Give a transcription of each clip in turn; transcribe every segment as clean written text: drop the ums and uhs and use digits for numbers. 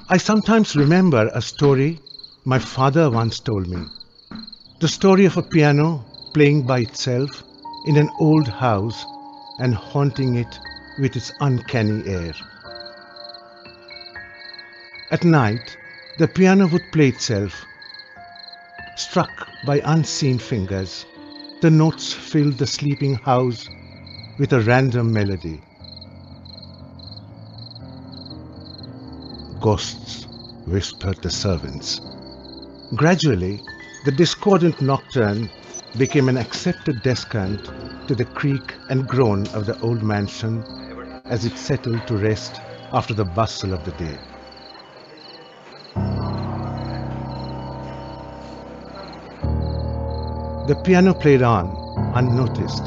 I sometimes remember a story my father once told me. The story of a piano playing by itself in an old house and haunting it with its uncanny air. At night, the piano would play itself, struck by unseen fingers. The notes filled the sleeping house with a random melody. Ghosts, whispered the servants. Gradually, the discordant nocturne became an accepted descant to the creak and groan of the old mansion as it settled to rest after the bustle of the day. The piano played on, unnoticed.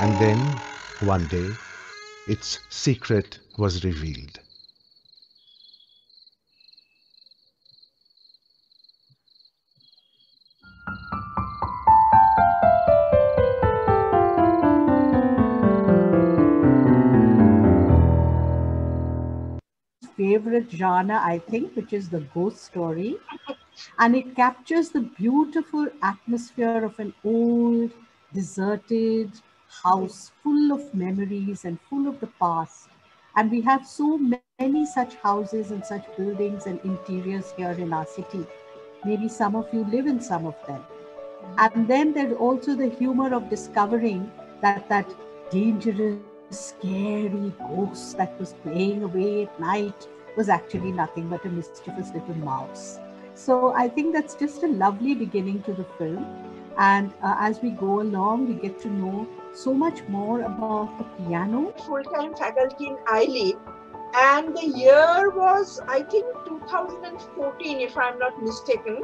And then, one day, its secret was revealed. Favorite genre, I think, which is the ghost story. And it captures the beautiful atmosphere of an old, deserted house full of memories and full of the past. And we have so many such houses and such buildings and interiors here in our city. Maybe some of you live in some of them. And then there's also the humor of discovering that that dangerous, scary ghost that was playing away at night was actually nothing but a mischievous little mouse. So I think that's just a lovely beginning to the film. And as we go along, we get to know so much more about the piano. Full-time faculty in ILIT, and the year was, I think, 2014, if I'm not mistaken.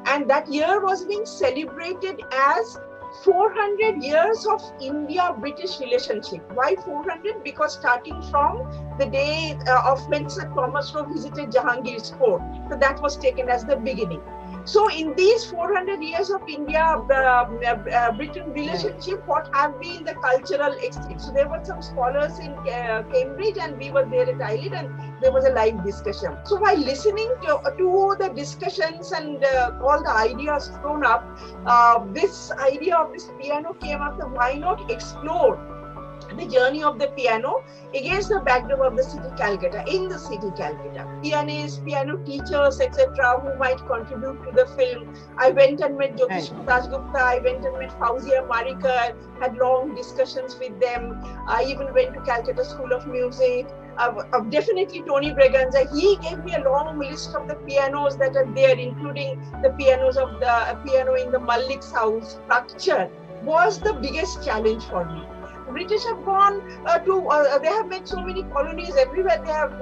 And that year was being celebrated as 400 years of India-British relationship. Why 400? Because starting from the day of when Sir Thomas Roe visited Jahangir's court, so that was taken as the beginning. So in these 400 years of India-Britain relationship, what have been the cultural exchange? So there were some scholars in Cambridge, and we were there at ILIT, and there was a live discussion. So while listening to the discussions and all the ideas thrown up, this idea of this piano came up. That why not explore the journey of the piano against the backdrop of the city Calcutta, in the city Calcutta. Pianists, piano teachers, etc., who might contribute to the film. I went and met Jyotish Dasgupta, I went and met Fauzia Marika, had long discussions with them. I even went to Calcutta School of Music. Definitely Tony Braganza, he gave me a long list of the pianos that are there, including the pianos of the piano in the Mallik's house. Structure was the biggest challenge for me. British have gone they have made so many colonies everywhere. They have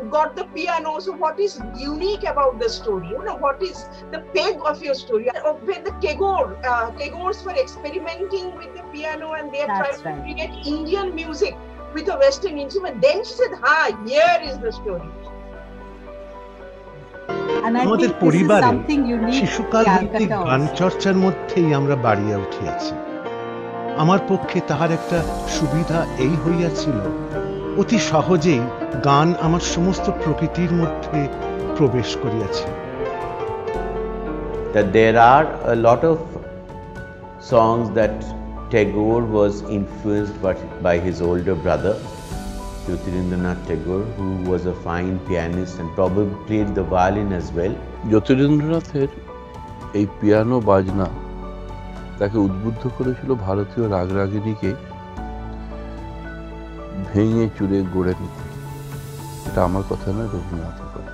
got the piano. So what is unique about the story? You know, what is the peg of your story? When the Tagores were experimenting with the piano and they are trying to create Indian music with a Western instrument, then she said, here is the story. আমাদের পরিবারে শিশুকাল ভিত্তিক গান চর্চার মধ্যেই আমরা বাড়িয়া উঠিয়াছি। আমার পক্ষে তাহার একটা সুবিধা এই হইয়াছিল, অতি সহজেই গান আমার সমস্ত প্রকৃতির মধ্যে প্রবেশ করিয়াছে। That there are a lot of songs that Tagore was influenced by his older brother, Jyotirindranath Tagore, who was a fine pianist and probably played the violin as well. জ্যোতিরিন্দ্রনাথের এই পিয়ানো বাজনা তাকে উদ্বুদ্ধ করেছিল ভারতীয় রাগরাগিণীকে ভেঙে চুরে গড়ে নিতে। এটা আমার কথা নয়, রবীন্দ্রনাথের কথা।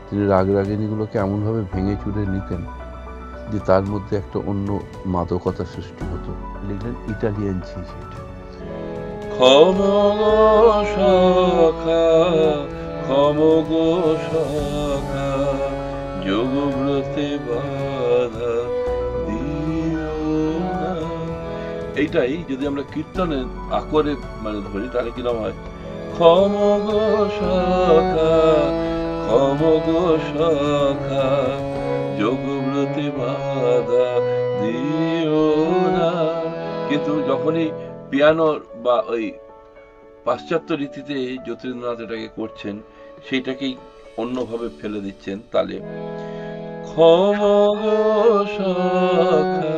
তিনি রাগরাগিণীগুলোকে এমনভাবে ভেঙে চুরে নিতেন যে তার মধ্যে একটা অন্য মাদকতা সৃষ্টি হতো। লিখলেন ইটালিয়ান ঝিঝিট। ক্ষম সখা ক্ষম গো সখা যোগব্রতে বাধা। এইটাই যদি আমরা কীর্তনে আকরে মানে ধরি তাহলে কিরকম হয়? ক্ষম গো সখা ক্ষম গো সখা যোগব্রতে বাধা দিও না। কিন্তু যখনই পিয়ানোর বা ওই পাশ্চাত্য রীতিতে জ্যোতিরিন্দ্রনাথ এটাকে করছেন, সেইটাকেই অন্যভাবে ফেলে দিচ্ছেন তালে। খমগ শাখা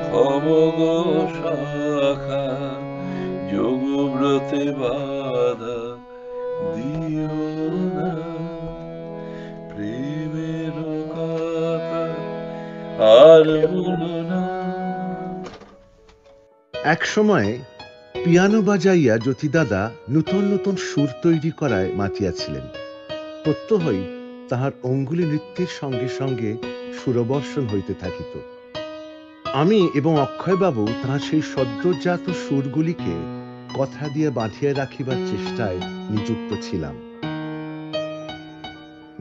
খমগ শাখা যোগব্রতে বাধা দিও না, প্রেমের কথা আর বলো না। এক সময়ে পিয়ানো বাজাইয়া জ্যোতিদাদা নূতন নূতন সুর তৈরি করায় মাতিয়াছিলেন। প্রত্যহই তাহার অঙ্গুলি নৃত্যের সঙ্গে সঙ্গে সুরবর্ষণ হইতে থাকিত। আমি এবং অক্ষয়বাবু তাহার সেই সদ্যজাত সুরগুলিকে কথা দিয়ে বাঁধিয়া রাখিবার চেষ্টায় নিযুক্ত ছিলাম।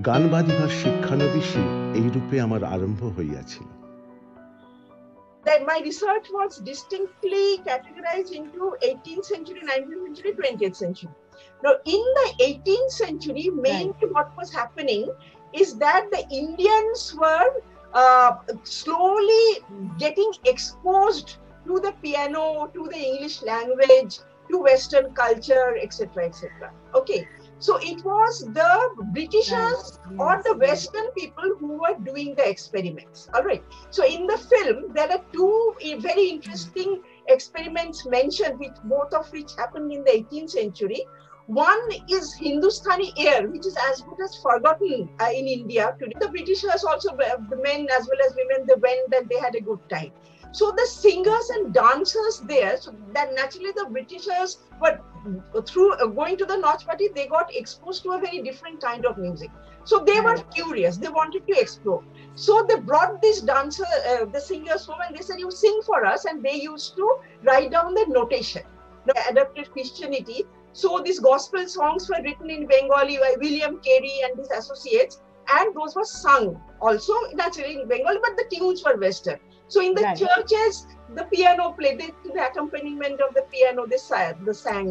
গান বাঁধিবার শিক্ষানবিশে এইরূপে আমার আরম্ভ হইয়াছিল। That my research was distinctly categorized into 18th century, 19th century, 20th century. Now, in the 18th century, mainly what was happening is that the Indians were slowly getting exposed to the piano, to the English language, to Western culture, etc., etc. Okay. So it was the Britishers or the Western people who were doing the experiments. All right. So in the film, there are two very interesting experiments mentioned, both of which happened in the 18th century. One is Hindustani air, which is as good as forgotten in India today. The Britishers also, the men as well as women, they went and they had a good time. So the singers and dancers there, so that naturally the Britishers were through going to the Nautch Party, they got exposed to a very different kind of music. So they were curious, they wanted to explore. So they brought this dancer, the singers home, and they said, you sing for us. And they used to write down the notation, the adapted Christianity. So these gospel songs were written in Bengali by William Carey and his associates. And those were sung also naturally in Bengali, but the tunes were Western. So in the churches, the piano played, the accompaniment of the piano, they sang.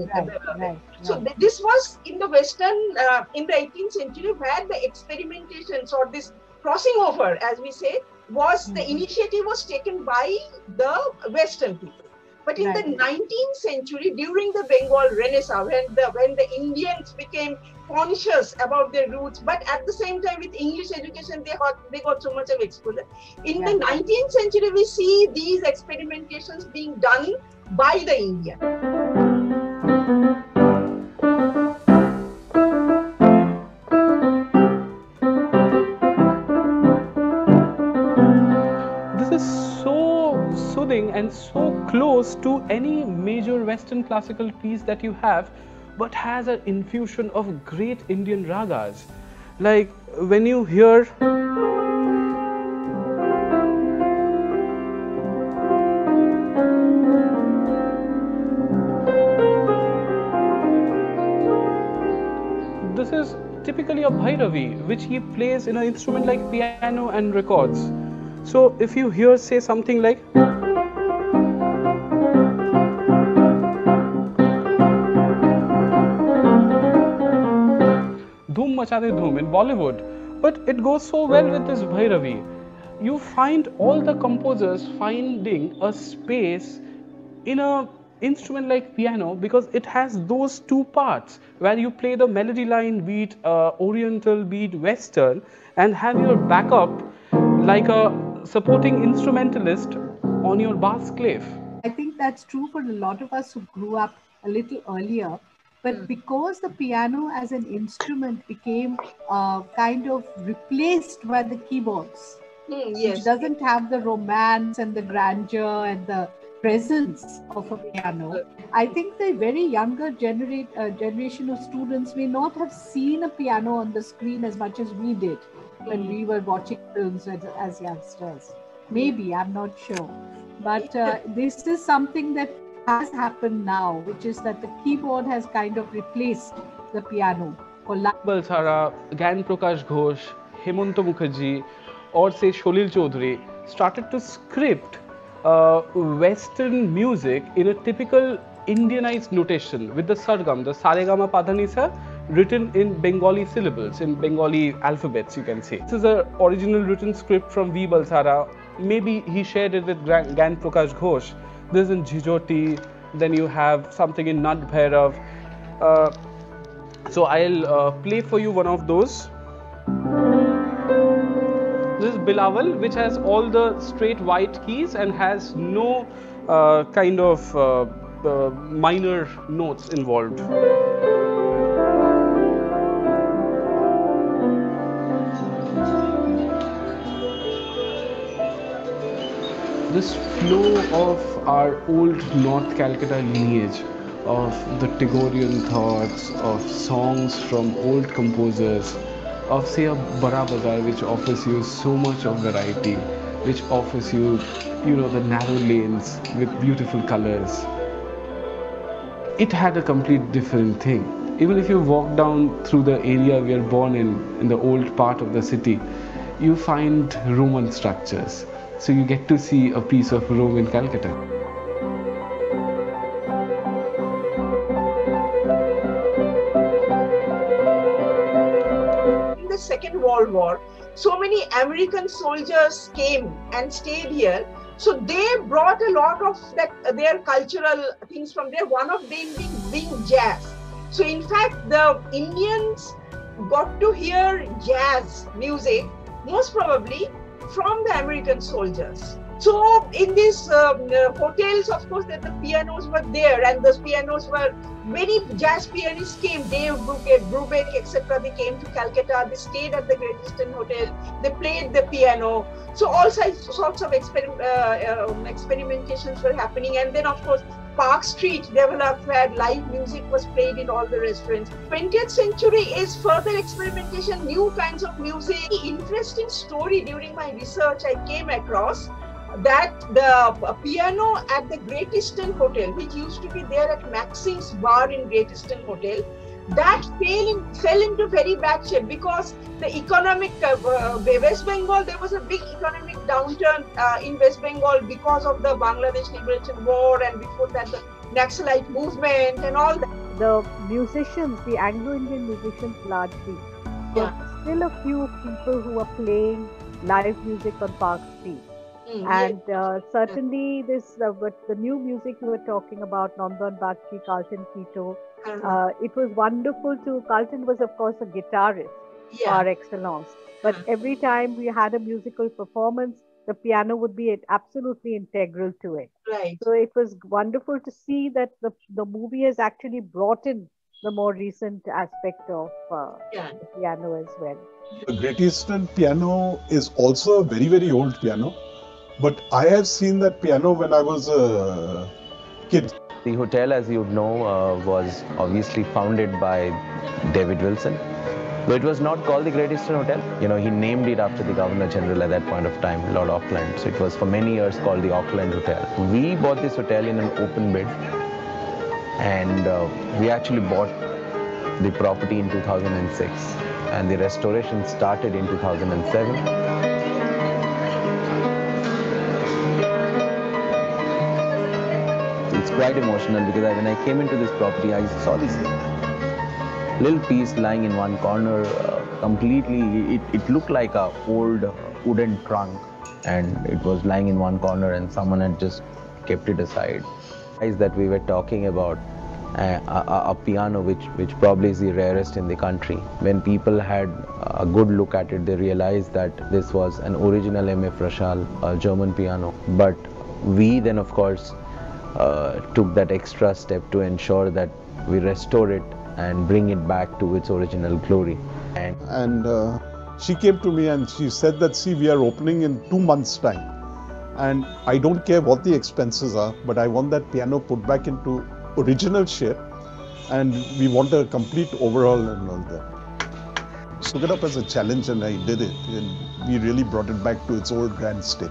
So this was in the Western, in the 18th century, where the experimentations or this crossing over, as we say, was the initiative was taken by the Western people. But in the 19th century, during the Bengal Renaissance, when the Indians became conscious about their roots, but at the same time with English education, they got so much of exposure. In the 19th century, we see these experimentations being done by the Indians. And so close to any major Western classical piece that you have, but has an infusion of great Indian ragas. Like when you hear this is typically a Bhairavi, which he plays in an instrument like piano and records. So if you hear, say, something like Dhoom Machade Dhoom in Bollywood, but it goes so well with this Bhairavi. You find all the composers finding a space in a instrument like piano because it has those two parts where you play the melody line, beat Oriental, beat Western, and have your backup like a supporting instrumentalist on your bass clef. I think that's true for a lot of us who grew up a little earlier. But because the piano as an instrument became kind of replaced by the keyboards, which doesn't have the romance and the grandeur and the presence of a piano, I think the very younger generation of students may not have seen a piano on the screen as much as we did when we were watching films as youngsters. Maybe, I'm not sure. But this is something that has happened now, which is that the keyboard has kind of replaced the piano. Balsara, Gyan Prakash Ghosh, Hemanto Mukherjee, or say Sholil Chaudhary started to script Western music in a typical Indianized notation with the sargam, the saregama padhanisa, written in Bengali syllables, in Bengali alphabets, you can say. This is an original written script from V. Balsara. Maybe he shared it with Gyan Prakash Ghosh. There's in Jhijoti, Then you have something in Nat Bhairav. So I'll play for you one of those. This is Bilawal, which has all the straight white keys and has no kind of minor notes involved. This flow of our old North Calcutta lineage, of the Tagorean thoughts, of songs from old composers, of say a Bara Bazaar, which offers you so much of variety, which offers you, the narrow lanes with beautiful colors. It had a complete different thing. Even if you walk down through the area we are born in the old part of the city, you find Roman structures. So you get to see a piece of Rome in Calcutta. In the Second World War, so many American soldiers came and stayed here. So they brought a lot of their cultural things from there, one of them being jazz. So in fact, the Indians got to hear jazz music, most probably from the American soldiers. So in these hotels, of course, that the pianos were there, and those pianos were, many jazz pianists came, Dave Brubeck, etc. They came to Calcutta, they stayed at the Great Eastern Hotel, they played the piano. So all sorts of experimentations were happening. And then, of course, Park Street developed, where live music was played in all the restaurants. 20th century is further experimentation, new kinds of music. Interesting story during my research I came across that the piano at the Great Eastern Hotel, which used to be there at Maxim's Bar in Great Eastern Hotel, that fell into very bad shape because the economic West Bengal, there was a big economic downturn in West Bengal because of the Bangladesh Liberation War, and before that the Naxalite movement and all that. The musicians, the Anglo-Indian musicians largely, there were still a few people who were playing live music on Park Street. And certainly this, but the new music you were talking about, Nandan Bagchi, Carlton Keto, it was wonderful to, Carlton was of course a guitarist par excellence, but every time we had a musical performance, the piano would be absolutely integral to it. Right. So it was wonderful to see that the movie has actually brought in the more recent aspect of the piano as well. The Great Eastern piano is also a very, very old piano. But I have seen that piano when I was a kid. The hotel, as you know, was obviously founded by David Wilson. But it was not called the Great Eastern Hotel. He named it after the Governor General at that point of time, Lord Auckland. So it was for many years called the Auckland Hotel. We bought this hotel in an open bid. And we actually bought the property in 2006. And the restoration started in 2007. It's quite emotional because when I came into this property, I saw this little piece lying in one corner, completely, it looked like an old wooden trunk, and it was lying in one corner and someone had just kept it aside. That we were talking about a piano which probably is the rarest in the country. When people had a good look at it, they realized that this was an original M.F. Rashal German piano. But we then, of course, took that extra step to ensure that we restore it and bring it back to its original glory. And she came to me and she said that, see, we are opening in 2 months' time. And I don't care what the expenses are, but I want that piano put back into original shape. And we want a complete overhaul and all that. Took it up as a challenge and I did it. And we really brought it back to its old grand state.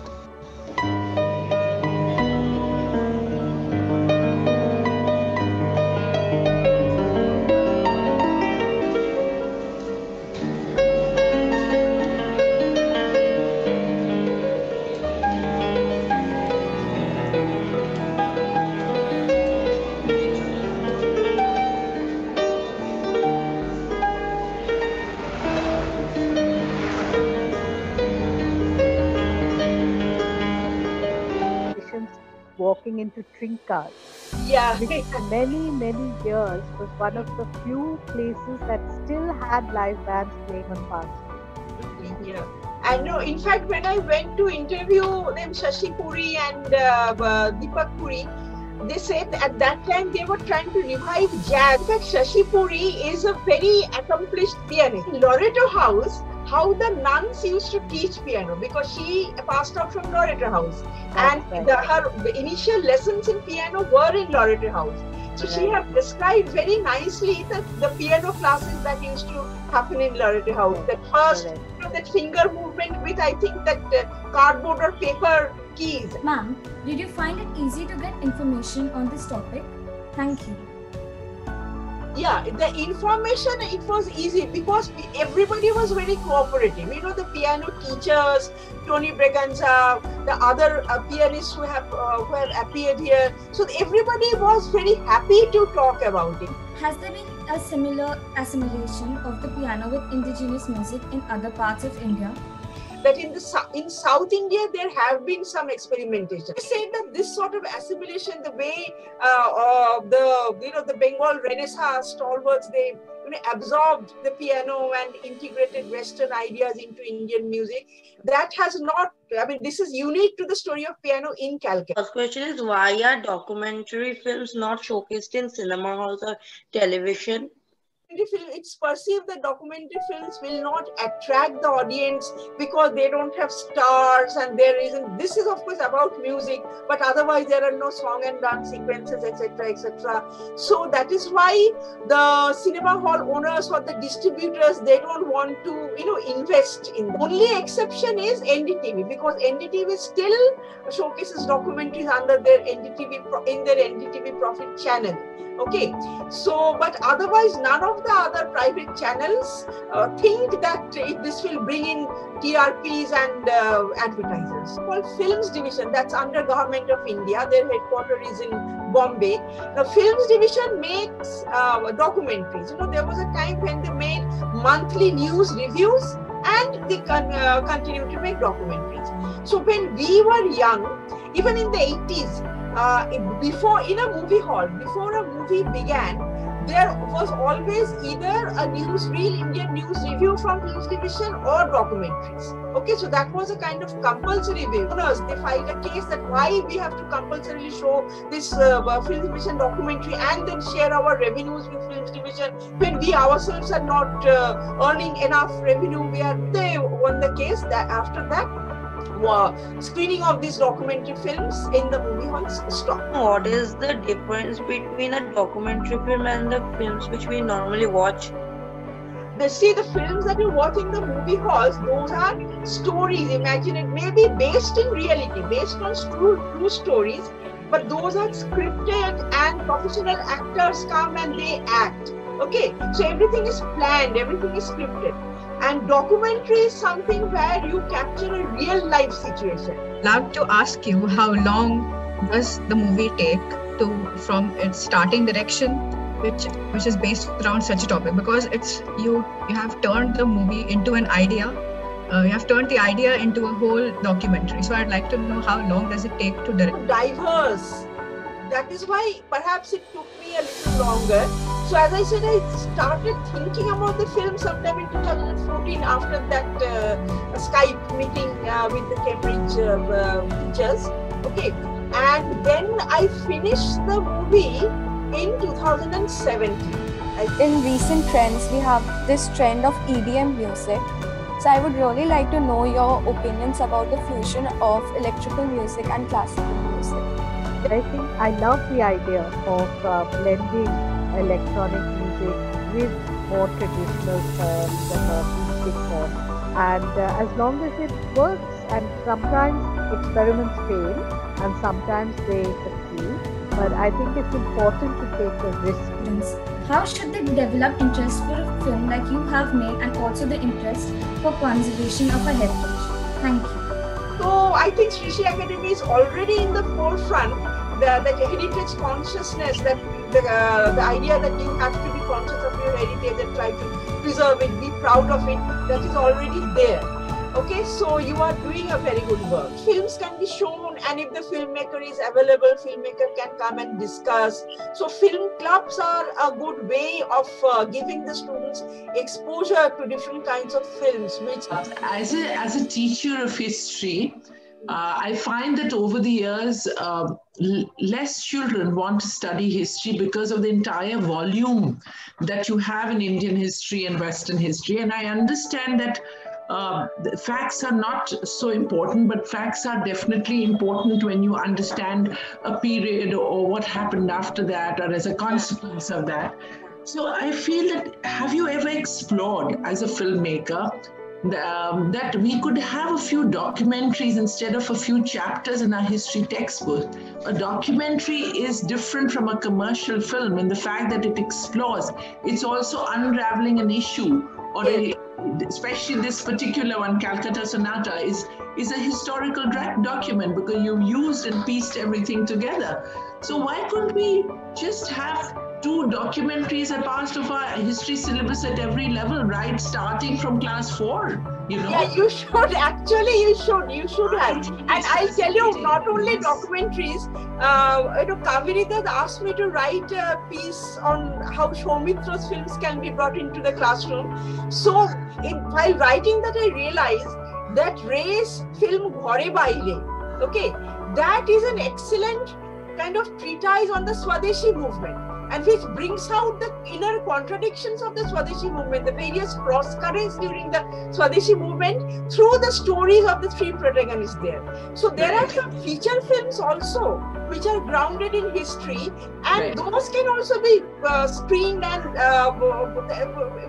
walking into Trinkas. Yeah. Which many years was one of the few places that still had live bands playing on Park. Yeah. And no, in fact, when I went to interview them, Shashi Puri and Deepak Puri, they said at that time they were trying to revive jazz. In fact, Shashi Puri is a very accomplished pianist. In Loreto House, how the nuns used to teach piano, because she passed out from Loreto House. And her initial lessons in piano were in Loreto House. So she have described very nicely the piano classes that used to happen in Loreto House. That first, that finger movement with, I think, that cardboard or paper keys. Ma'am, did you find it easy to get information on this topic? Thank you. Yeah, the information, it was easy because everybody was very cooperative. You know, the piano teachers, Tony Braganza, the other pianists who have appeared here. So everybody was very happy to talk about it. Has there been a similar assimilation of the piano with indigenous music in other parts of India? That in South India there have been some experimentation. I say that this sort of assimilation, the way the Bengal Renaissance stalwarts, they absorbed the piano and integrated Western ideas into Indian music. That has not. I mean, this is unique to the story of piano in Calcutta. First question is, why are documentary films not showcased in cinema halls or television? It's perceived that documentary films will not attract the audience because they don't have stars and there isn't. This is of course about music, but otherwise there are no song and dance sequences, etc., etc. So that is why the cinema hall owners or the distributors, they don't want to invest in them. Only exception is NDTV, because NDTV still showcases documentaries under their NDTV profit channel. Okay, so but otherwise none of the other private channels think that this will bring in TRPs and advertisers. Called Films Division, that's under Government of India. Their headquarters is in Bombay. The Films Division makes documentaries. There was a time when they made monthly news reviews and they continue to make documentaries. So when we were young, even in the 80s, before in a movie hall, before a movie began, there was always either a real Indian news review from Films Division or documentaries. Okay, so that was a kind of compulsory way. They filed a case that why we have to compulsorily show this Films Division documentary and then share our revenues with Films Division when we ourselves are not earning enough revenue. They won the case. That after that, screening of these documentary films in the movie halls stopped. What is the difference between a documentary film and the films which we normally watch? The films that you watch in the movie halls, those are stories, imagined, maybe based in reality, based on true stories, but those are scripted and professional actors come and they act. Okay, so everything is planned, everything is scripted. And documentary is something where you capture a real life situation. I'd love to ask you, how long does the movie take from its starting direction, which is based around such a topic? Because it's you have turned the movie into an idea. You have turned the idea into a whole documentary. So I'd like to know, how long does it take to direct? Diverse. That is why perhaps it took me a little longer. So as I said, I started thinking about the film sometime in 2014 after that Skype meeting with the Cambridge teachers. Okay, and then I finished the movie in 2017. In recent trends, we have this trend of EDM music. So I would really like to know your opinions about the fusion of electrical music and classical music. I think I love the idea of blending electronic music with more traditional forms and acoustic forms. And as long as it works, and sometimes experiments fail and sometimes they succeed, but I think it's important to take a risk. How should they develop interest for a film like you have made, and also the interest for conservation of our heritage? Thank you. So I think Sri Sri Academy is already in the forefront. The heritage consciousness, that the idea that you have to be conscious of your heritage and try to preserve it, be proud of it, that is already there. Okay, so you are doing a very good work. Films can be shown, and if the filmmaker is available, filmmaker can come and discuss. So film clubs are a good way of giving the students exposure to different kinds of films. Which, as a teacher of history, I find that over the years, less children want to study history because of the entire volume that you have in Indian history and Western history. And I understand that the facts are not so important, but facts are definitely important when you understand a period or what happened after that or as a consequence of that. So I feel that, have you ever explored as a filmmaker that we could have a few documentaries instead of a few chapters in our history textbook? A documentary is different from a commercial film in the fact that it explores. It's also unraveling an issue, or especially this particular one, Calcutta Sonata, is a historical document because you used and pieced everything together. So why couldn't we just have 2 documentaries as part of our history syllabus at every level, right? Starting from class 4, you know? Yeah, you should. Actually, you should have. And I'll tell you, not only documentaries, Kaveri Dutt asked me to write a piece on how Saumitra's films can be brought into the classroom. So while writing that, I realized that Ray's film Ghore Baire, okay, that is an excellent kind of treatise on the Swadeshi movement, and which brings out the inner contradictions of the Swadeshi movement, the various cross currents during the Swadeshi movement through the stories of the 3 protagonists there. So there are some feature films also which are grounded in history, and those can also be screened, and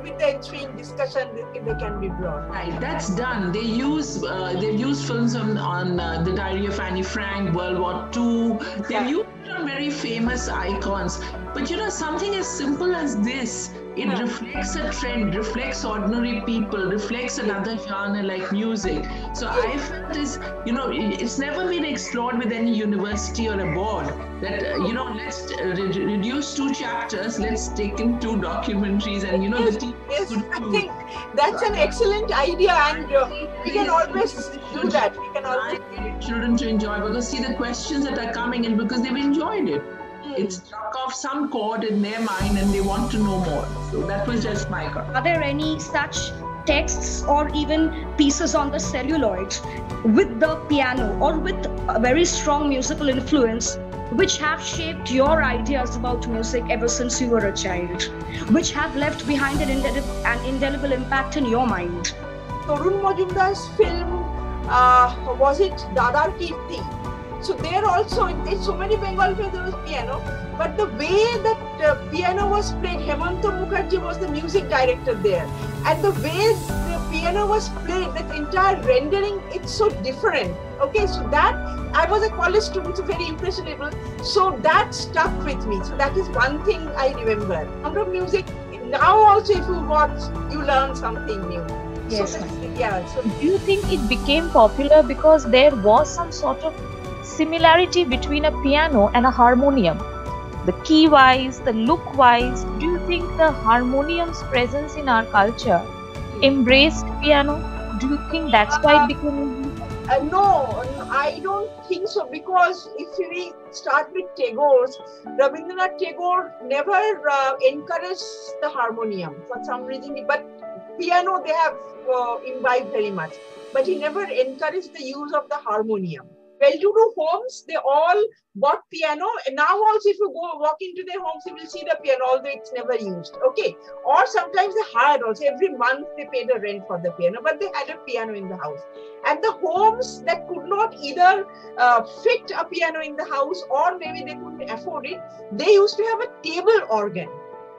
with the ensuing discussion they can be brought. Right, that's done. They've used films on the Diary of Anne Frank, World War II. They've used it on very famous icons. But you know, something as simple as this, it reflects a trend, reflects ordinary people, reflects another genre like music. So I felt it's never been explored with any university or a board that, let's reduce 2 chapters, let's take in 2 documentaries, and the team I think that's an excellent idea, and we can always do that. We can always get children to enjoy, because see the questions that are coming in because they've enjoyed it. It struck off some chord in their mind and they want to know more. So that was just my comment. Are there any such texts or even pieces on the celluloid with the piano or with a very strong musical influence which have shaped your ideas about music ever since you were a child, which have left behind an indelible impact in your mind? Tarun Majumdar's film, was it Dadar Kirti? So there also, in so many Bengal films there was piano, but the way that piano was played, Hemanta Mukherjee was the music director there, and the way the piano was played, that entire rendering, it's so different. Okay, so that, I was a college student, so very impressionable, so that stuck with me. So that is one thing I remember. Sound of Music, now also if you watch, you learn something new. Yes. So do you think it became popular because there was some sort of similarity between a piano and a harmonium? The key wise, the look wise, do you think the harmonium's presence in our culture embraced piano? Do you think that's why it became? No, I don't think so, because if we start with Tagore's, Rabindranath Tagore never encouraged the harmonium for some reason, but piano they have imbibed very much, but he never encouraged the use of the harmonium. Well-to-do homes, they all bought piano, and now also if you walk into their homes, you will see the piano, although it's never used. Okay, or sometimes they hired also. Every month they paid a rent for the piano, but they had a piano in the house. And the homes that could not either fit a piano in the house, or maybe they couldn't afford it, they used to have a table organ.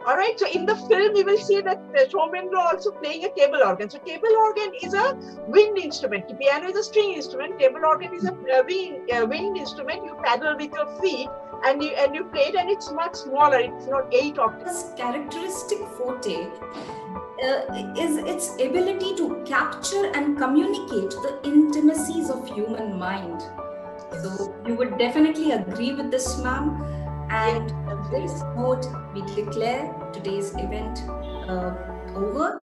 All right, so in the film, you will see that Soumendra also playing a table organ. So table organ is a wind instrument. The piano is a string instrument. Table organ is a wind instrument. You paddle with your feet and you play it, and it's much smaller. It's not 8 octaves. Its characteristic forte is its ability to capture and communicate the intimacies of human mind. So you would definitely agree with this, ma'am. And on this note, we declare today's event over.